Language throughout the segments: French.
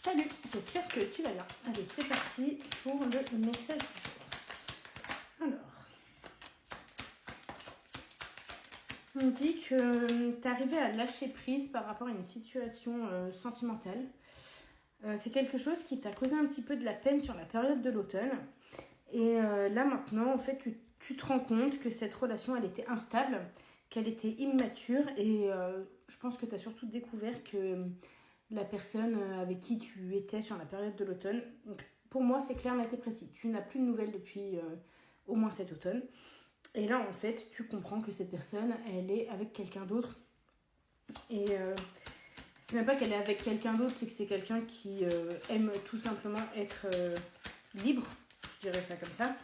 Salut, j'espère que tu vas bien. Allez, c'est parti pour le message du jour. Alors, on dit que tu es arrivé à lâcher prise par rapport à une situation sentimentale. C'est quelque chose qui t'a causé un petit peu de la peine sur la période de l'automne. Et là maintenant, en fait, tu te rends compte que cette relation, elle était instable, qu'elle était immature. Et je pense que tu as surtout découvert que la personne avec qui tu étais sur la période de l'automne. Donc, pour moi, c'est clair, net et précis. Tu n'as plus de nouvelles depuis au moins cet automne. Et là, en fait, tu comprends que cette personne, elle est avec quelqu'un d'autre. Et c'est même pas qu'elle est avec quelqu'un d'autre, c'est que c'est quelqu'un qui aime tout simplement être libre, je dirais ça comme ça.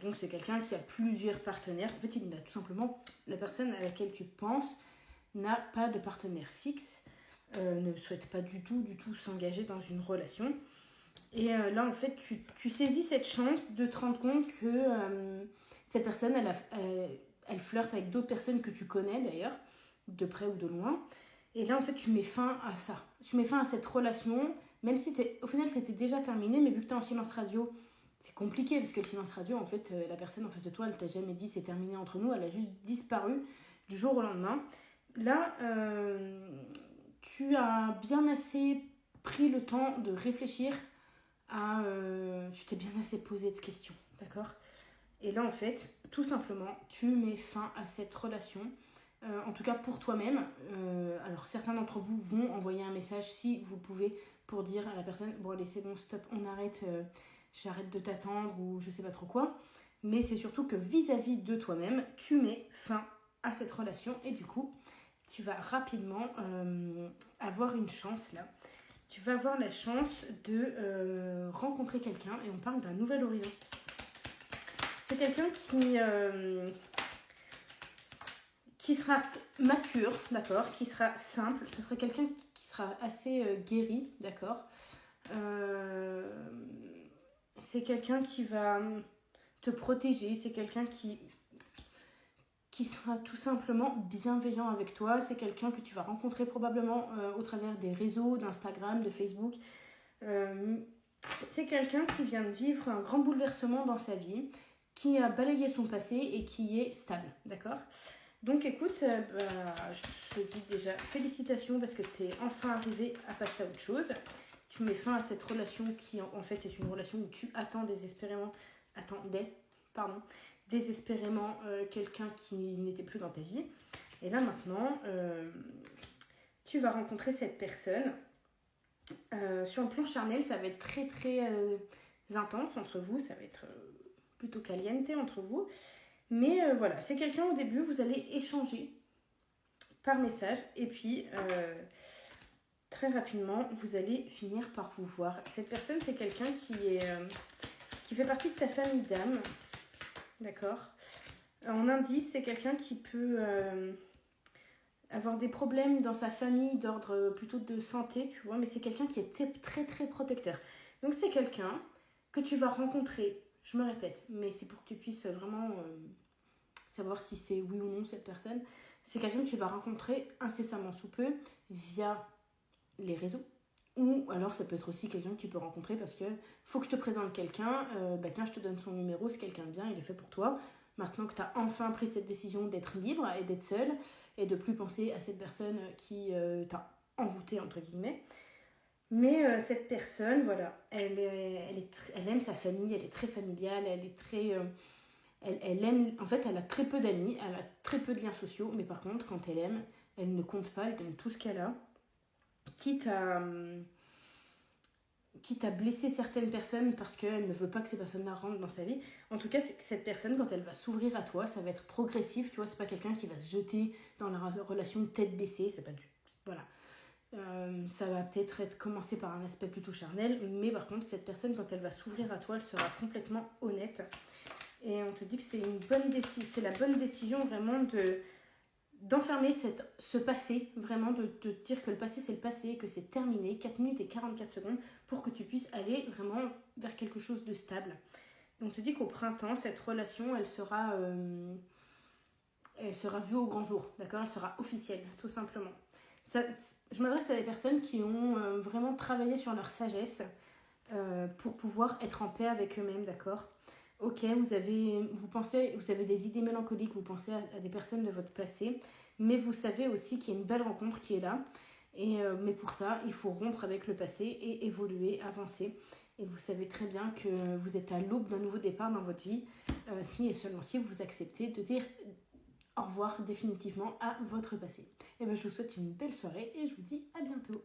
Donc c'est quelqu'un qui a plusieurs partenaires. En fait, il a tout simplement, la personne à laquelle tu penses n'a pas de partenaire fixe. Ne souhaite pas du tout s'engager dans une relation. Et là, en fait, tu saisis cette chance de te rendre compte que cette personne, elle flirte avec d'autres personnes que tu connais d'ailleurs, de près ou de loin. Et là, en fait, tu mets fin à ça. Tu mets fin à cette relation, même si au final, c'était déjà terminé, mais vu que tu es en silence radio, c'est compliqué, parce que le silence radio, en fait, la personne en face de toi, elle t'a jamais dit c'est terminé entre nous, elle a juste disparu du jour au lendemain. Là, tu as bien assez pris le temps de réfléchir à... tu t'es bien assez posé de questions, d'accord? Et là, en fait, tout simplement, tu mets fin à cette relation, en tout cas pour toi-même. Alors, certains d'entre vous vont envoyer un message, si vous pouvez, pour dire à la personne, bon allez, c'est bon, stop, on arrête, j'arrête de t'attendre, ou je sais pas trop quoi. Mais c'est surtout que vis-à-vis de toi-même, tu mets fin à cette relation, et du coup, tu vas rapidement avoir une chance là. Tu vas avoir la chance de rencontrer quelqu'un, et on parle d'un nouvel horizon. C'est quelqu'un qui sera mature, d'accord, qui sera simple. Ce sera quelqu'un qui sera assez guéri, d'accord. C'est quelqu'un qui va te protéger, c'est quelqu'un qui sera tout simplement bienveillant avec toi. C'est quelqu'un que tu vas rencontrer probablement au travers des réseaux, d'Instagram, de Facebook. C'est quelqu'un qui vient de vivre un grand bouleversement dans sa vie, qui a balayé son passé et qui est stable, d'accord? Donc écoute, je te dis déjà félicitations parce que tu es enfin arrivé à passer à autre chose. Tu mets fin à cette relation qui en fait est une relation où tu attendais désespérément quelqu'un qui n'était plus dans ta vie. Et là maintenant, tu vas rencontrer cette personne. Sur le plan charnel, ça va être très très intense entre vous, ça va être plutôt caliente entre vous. Mais voilà, c'est quelqu'un au début, vous allez échanger par message et puis très rapidement, vous allez finir par vous voir. Cette personne, c'est quelqu'un qui fait partie de ta famille d'âme, d'accord? En indice, c'est quelqu'un qui peut avoir des problèmes dans sa famille d'ordre plutôt de santé, tu vois, mais c'est quelqu'un qui est très très protecteur. Donc c'est quelqu'un que tu vas rencontrer, je me répète, mais c'est pour que tu puisses vraiment savoir si c'est oui ou non cette personne. C'est quelqu'un que tu vas rencontrer incessamment sous peu via les réseaux. Ou alors ça peut être aussi quelqu'un que tu peux rencontrer parce que faut que je te présente quelqu'un, tiens je te donne son numéro, c'est quelqu'un de bien, il est fait pour toi. Maintenant que tu as enfin pris cette décision d'être libre et d'être seule et de plus penser à cette personne qui t'a envoûté entre guillemets. Mais cette personne, voilà, elle aime sa famille, elle est très familiale, elle est très... elle aime, en fait, elle a très peu d'amis, elle a très peu de liens sociaux, mais par contre, quand elle aime, elle ne compte pas, elle donne tout ce qu'elle a. Quitte à blesser certaines personnes parce qu'elle ne veut pas que ces personnes-là rentrent dans sa vie. En tout cas, cette personne, quand elle va s'ouvrir à toi, ça va être progressif, tu vois, c'est pas quelqu'un qui va se jeter dans la relation tête baissée, c'est pas du... Voilà. Ça va peut-être être commencé par un aspect plutôt charnel, mais par contre, cette personne, quand elle va s'ouvrir à toi, elle sera complètement honnête. Et on te dit que c'est la bonne décision vraiment d'enfermer ce passé, vraiment de te dire que le passé c'est le passé, que c'est terminé, 4 minutes et 44 secondes, pour que tu puisses aller vraiment vers quelque chose de stable. Et on te dit qu'au printemps, cette relation, elle sera vue au grand jour, d'accord? Elle sera officielle, tout simplement. Ça, je m'adresse à des personnes qui ont vraiment travaillé sur leur sagesse pour pouvoir être en paix avec eux-mêmes, d'accord? Ok, vous avez des idées mélancoliques, vous pensez à des personnes de votre passé, mais vous savez aussi qu'il y a une belle rencontre qui est là. Mais pour ça, il faut rompre avec le passé et évoluer, avancer. Et vous savez très bien que vous êtes à l'aube d'un nouveau départ dans votre vie, si et seulement si vous acceptez de dire au revoir définitivement à votre passé. Et bien, je vous souhaite une belle soirée et je vous dis à bientôt.